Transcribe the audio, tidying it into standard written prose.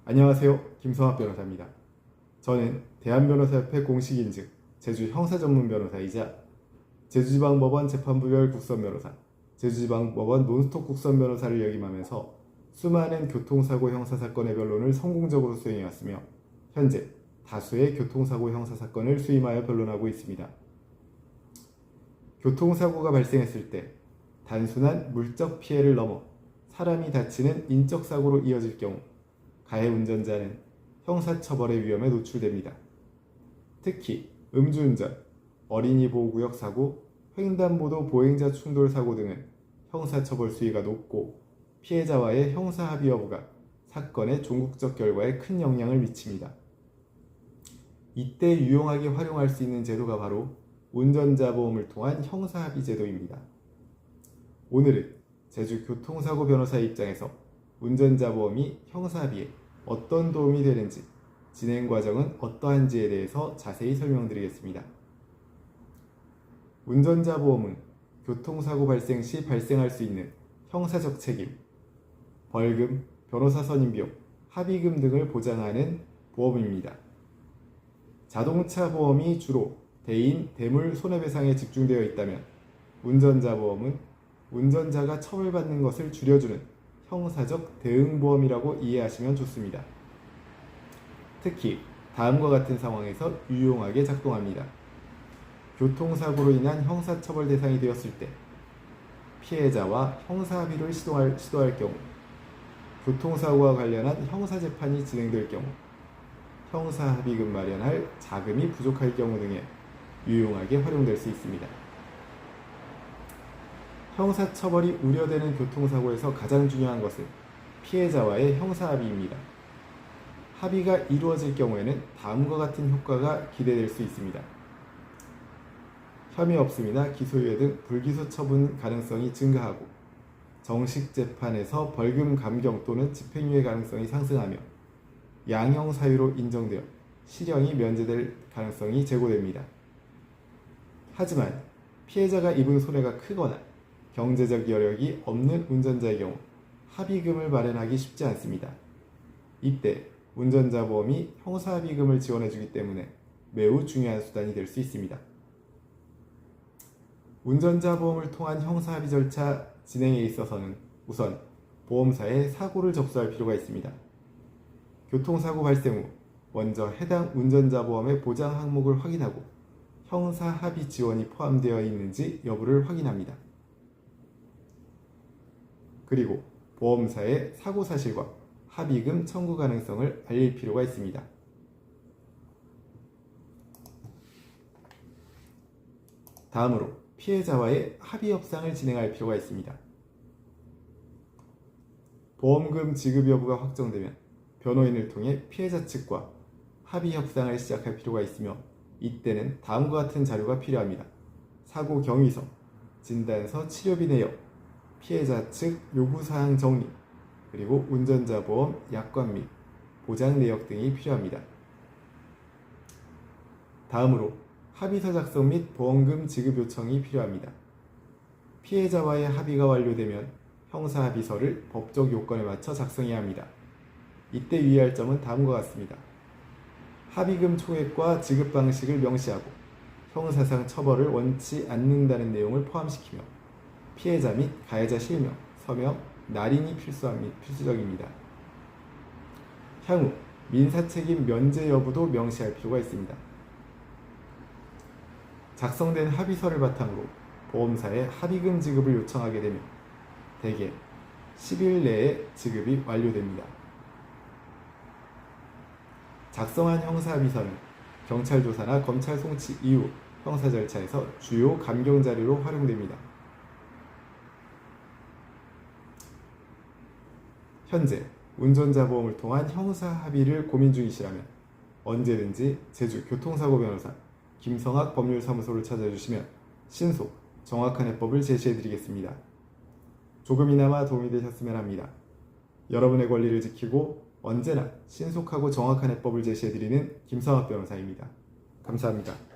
안녕하세요. 김성학 변호사입니다. 저는 대한변호사협회 공식 인증 제주 형사전문 변호사이자 제주지방법원 재판부별 국선변호사, 제주지방법원 논스톱 국선변호사를 역임하면서 수많은 교통사고 형사사건의 변론을 성공적으로 수행해왔으며 현재 다수의 교통사고 형사사건을 수임하여 변론하고 있습니다. 교통사고가 발생했을 때 단순한 물적 피해를 넘어 사람이 다치는 인적사고로 이어질 경우 가해 운전자는 형사처벌의 위험에 노출됩니다. 특히 음주운전, 어린이 보호구역 사고, 횡단보도 보행자 충돌 사고 등은 형사처벌 수위가 높고 피해자와의 형사합의 여부가 사건의 종국적 결과에 큰 영향을 미칩니다. 이때 유용하게 활용할 수 있는 제도가 바로 운전자 보험을 통한 형사합의 제도입니다. 오늘은 제주 교통사고 변호사의 입장에서 운전자 보험이 형사합의에 어떤 도움이 되는지, 진행 과정은 어떠한지에 대해서 자세히 설명드리겠습니다. 운전자 보험은 교통사고 발생 시 발생할 수 있는 형사적 책임, 벌금, 변호사 선임비용, 합의금 등을 보장하는 보험입니다. 자동차 보험이 주로 대인, 대물 손해배상에 집중되어 있다면 운전자 보험은 운전자가 처벌받는 것을 줄여주는 형사적 대응보험이라고 이해하시면 좋습니다. 특히 다음과 같은 상황에서 유용하게 작동합니다. 교통사고로 인한 형사처벌 대상이 되었을 때 피해자와 형사합의를 시도할 경우, 교통사고와 관련한 형사재판이 진행될 경우, 형사합의금 마련할 자금이 부족할 경우 등에 유용하게 활용될 수 있습니다. 형사처벌이 우려되는 교통사고에서 가장 중요한 것은 피해자와의 형사합의입니다. 합의가 이루어질 경우에는 다음과 같은 효과가 기대될 수 있습니다. 혐의 없음이나 기소유예 등 불기소 처분 가능성이 증가하고 정식 재판에서 벌금 감경 또는 집행유예 가능성이 상승하며 양형 사유로 인정되어 실형이 면제될 가능성이 제고됩니다. 하지만 피해자가 입은 손해가 크거나 경제적 여력이 없는 운전자의 경우 합의금을 마련하기 쉽지 않습니다. 이때 운전자 보험이 형사합의금을 지원해주기 때문에 매우 중요한 수단이 될 수 있습니다. 운전자 보험을 통한 형사합의 절차 진행에 있어서는 우선 보험사에 사고를 접수할 필요가 있습니다. 교통사고 발생 후 먼저 해당 운전자 보험의 보장 항목을 확인하고 형사합의 지원이 포함되어 있는지 여부를 확인합니다. 그리고 보험사에 사고 사실과 합의금 청구 가능성을 알릴 필요가 있습니다. 다음으로 피해자와의 합의 협상을 진행할 필요가 있습니다. 보험금 지급 여부가 확정되면 변호인을 통해 피해자 측과 합의 협상을 시작할 필요가 있으며 이때는 다음과 같은 자료가 필요합니다. 사고 경위서, 진단서, 치료비 내역, 피해자 측 요구사항 정리, 그리고 운전자 보험 약관 및 보장 내역 등이 필요합니다. 다음으로 합의서 작성 및 보험금 지급 요청이 필요합니다. 피해자와의 합의가 완료되면 형사합의서를 법적 요건에 맞춰 작성해야 합니다. 이때 유의할 점은 다음과 같습니다. 합의금 총액과 지급 방식을 명시하고 형사상 처벌을 원치 않는다는 내용을 포함시키며 피해자 및 가해자 실명, 서명, 날인이 필수적입니다. 향후 민사책임 면제 여부도 명시할 필요가 있습니다. 작성된 합의서를 바탕으로 보험사에 합의금 지급을 요청하게 되면 대개 10일 내에 지급이 완료됩니다. 작성한 형사합의서는 경찰 조사나 검찰 송치 이후 형사 절차에서 주요 감경 자료로 활용됩니다. 현재 운전자 보험을 통한 형사 합의를 고민 중이시라면 언제든지 제주 교통사고 변호사 김성학 법률사무소를 찾아주시면 신속, 정확한 해법을 제시해드리겠습니다. 조금이나마 도움이 되셨으면 합니다. 여러분의 권리를 지키고 언제나 신속하고 정확한 해법을 제시해드리는 김성학 변호사입니다. 감사합니다.